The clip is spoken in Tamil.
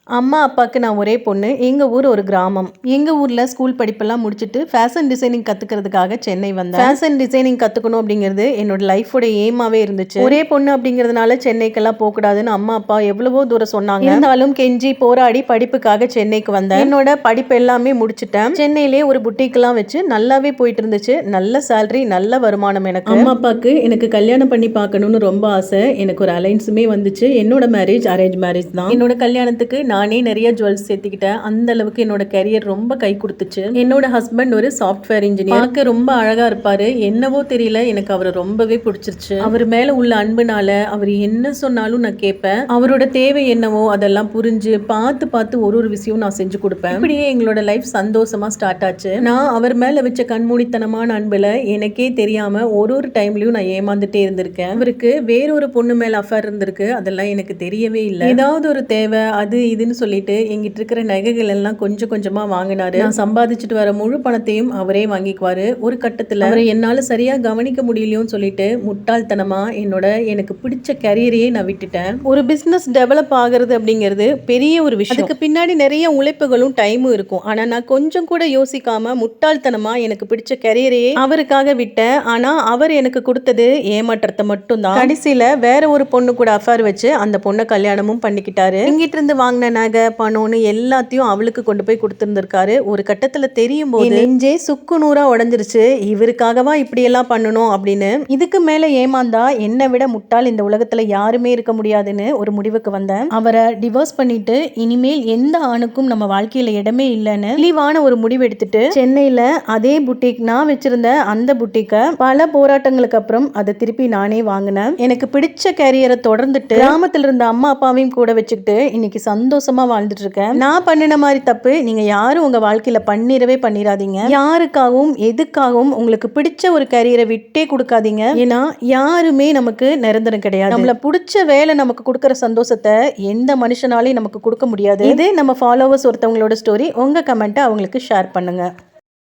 அம்மா அப்பாவுக்கு நான் ஒரே பொண்ணு. எங்க ஊர் ஒரு கிராமம். எங்க ஊர்ல ஸ்கூல் படிப்பெல்லாம் முடிச்சுட்டு ஃபேஷன் டிசைனிங் கத்துக்கிறதுக்காக சென்னை வந்தேன். ஃபேஷன் டிசைனிங் கத்துக்கணும் அப்படிங்கிறது என்னோட லைஃபோட எய்மாவே இருந்துச்சு. ஒரே பொண்ணு அப்படிங்கிறதுனால சென்னைக்கெல்லாம் போகக்கூடாதுன்னு அம்மா அப்பா எவ்வளவோ தூரம் சொன்னாங்க. இருந்தாலும் கெஞ்சி போராடி படிப்புக்காக சென்னைக்கு வந்தேன். என்னோட படிப்பு எல்லாமே முடிச்சுட்டேன். சென்னையிலே ஒரு புட்டிக்கெல்லாம் வச்சு நல்லாவே போயிட்டு இருந்துச்சு. நல்ல சேலரி, நல்ல வருமானம். எனக்கு அம்மா அப்பாவுக்கு எனக்கு கல்யாணம் பண்ணி பார்க்கணும்னு ரொம்ப ஆசை. எனக்கு ஒரு அலைன்ஸுமே வந்துச்சு. என்னோட மேரேஜ் அரேஞ்ச் மேரேஜ் தான். என்னோட கல்யாணத்துக்கு நானே நிறைய ஜுவல்ஸ் சேர்த்துக்கிட்டேன். அந்த அளவுக்கு என்னோட கரியர் ரொம்ப கை கொடுத்துச்சு. என்னோட ஹஸ்பண்ட் ஒரு சாஃப்ட்வேர் இன்ஜினியர். பார்க்க ரொம்ப அழகா இருப்பாரு. என்னவோ தெரியல, எனக்கு அவரை ரொம்பவே பிடிச்சிருச்சு. அவர் மேல உள்ள அன்புனால அவர் என்ன சொன்னாலும் நான் கேட்பேன். அவரோட தேவை என்னவோ அதெல்லாம் புரிஞ்சு பார்த்து பார்த்து ஒரு விஷயம் நான் செஞ்சு கொடுப்பேன். இப்படியே எங்களோட லைஃப் சந்தோஷமா ஸ்டார்ட் ஆச்சு. நான் அவர் மேல வச்ச கண்மூடித்தனமான அன்புல எனக்கே தெரியாம ஒரு டைம்லயும் நான் ஏமாந்துட்டே இருந்திருக்கேன். அவருக்கு வேறொரு பொண்ணு மேல அஃபேர் இருந்திருக்கு. அதெல்லாம் எனக்கு தெரியவே இல்லை. ஏதாவது ஒரு தேவை அது இதுன்னு சொல்லிட்டு எங்கிட்ட இருக்கிற நகைகள் எல்லாம் கொஞ்சம் கொஞ்சமா வாங்கினாரு. நான் சம்பாதிச்சுட்டு வர முழு பணத்தையும் அவரே வாங்கிக்குவாரு. ஒரு கட்டத்துல அவரை என்னால சரியா கவனிக்க முடியலையோன்னு சொல்லிட்டு முட்டாள்தனமா எனக்கு பிடிச்ச கரியரையே நான் விட்டுட்டேன். ஒரு பிசினஸ் டெவலப் ஆகுறது அப்படிங்கிறது பெரிய ஒரு விஷயம். அதுக்கு பின்னாடி நிறைய உழைப்புகளும் டைமும் இருக்கும். ஆனா நான் கொஞ்சம் கூட யோசிக்காம முட்டாள்தனமா எனக்கு பிடிச்ச கரியரையே அவருக்காக விட்டேன். ஆனா அவர் எனக்கு கொடுத்தது ஏமாற்றத்தை மட்டும் தான். கடைசியில வேற ஒரு பொண்ணு கூட அஃபேர் வச்சு அந்த பொண்ணை கல்யாணமும் பண்ணிக்கிட்டாரு. இங்கிட்ட இருந்து வாங்கின நகை பணம்னு எல்லாத்தையும் அவளுக்கு கொண்டு போய் கொடுத்துருந்துருக்காரு. ஒரு கட்டத்துல தெரியும் போது நெஞ்சே சுக்கு நூறா உடஞ்சிருச்சு. இவருக்காகவா இப்படி எல்லாம் பண்ணணும் அப்படின்னு. இதுக்கு மேல ஏமாந்தா என்னை விட முட்டாள் இந்த உலகத்துல யாருமே இருக்க முடியாதுன்னு ஒரு முடிவுக்கு வந்தேன். அவரை டிவோர்ஸ் பண்ணிட்டு இனிமேல் எந்த ஆணுக்கும் நம்ம வாழ்க்கையில இடமே இல்லைன்னு தெளிவான ஒரு முடிவு எடுத்துட்டு சென்னையில அதே புட்டிக், நான் வச்சிருந்த அந்த புட்டிக்க பல போராட்டங்களுக்கு அப்புறம் அதை திருப்பி நானே வாங்கினேன். எனக்கு பிடிச்ச கேரியரை தொடர்ந்துட்டு கிராமத்துல இருந்த அம்மா அப்பாவையும் கூட வச்சுக்கிட்டு இன்னைக்கு சந்தோஷமா வாழ்ந்துட்டு இருக்கேன். நான் பண்ணின மாதிரி தப்பு நீங்க யாரும் உங்க வாழ்க்கையில பண்ணிடாதீங்க. யாருக்காகவும் எதுக்காகவும் உங்களுக்கு பிடிச்ச ஒரு கரியரை விட்டே கொடுக்காதீங்க. ஏன்னா யாருமே நமக்கு நிரந்தரம் கிடையாது. நம்மள பிடிச்ச வேலை நமக்கு கொடுக்கற சந்தோஷத்தை எந்த மனுஷனாலையும் நமக்கு கொடுக்க முடியாது. இது நம்ம ஃபாலோவர்ஸ் ஒருத்தவங்களோட ஸ்டோரி. உங்க கமெண்ட்டை அவங்களுக்கு ஷேர் பண்ணுங்க.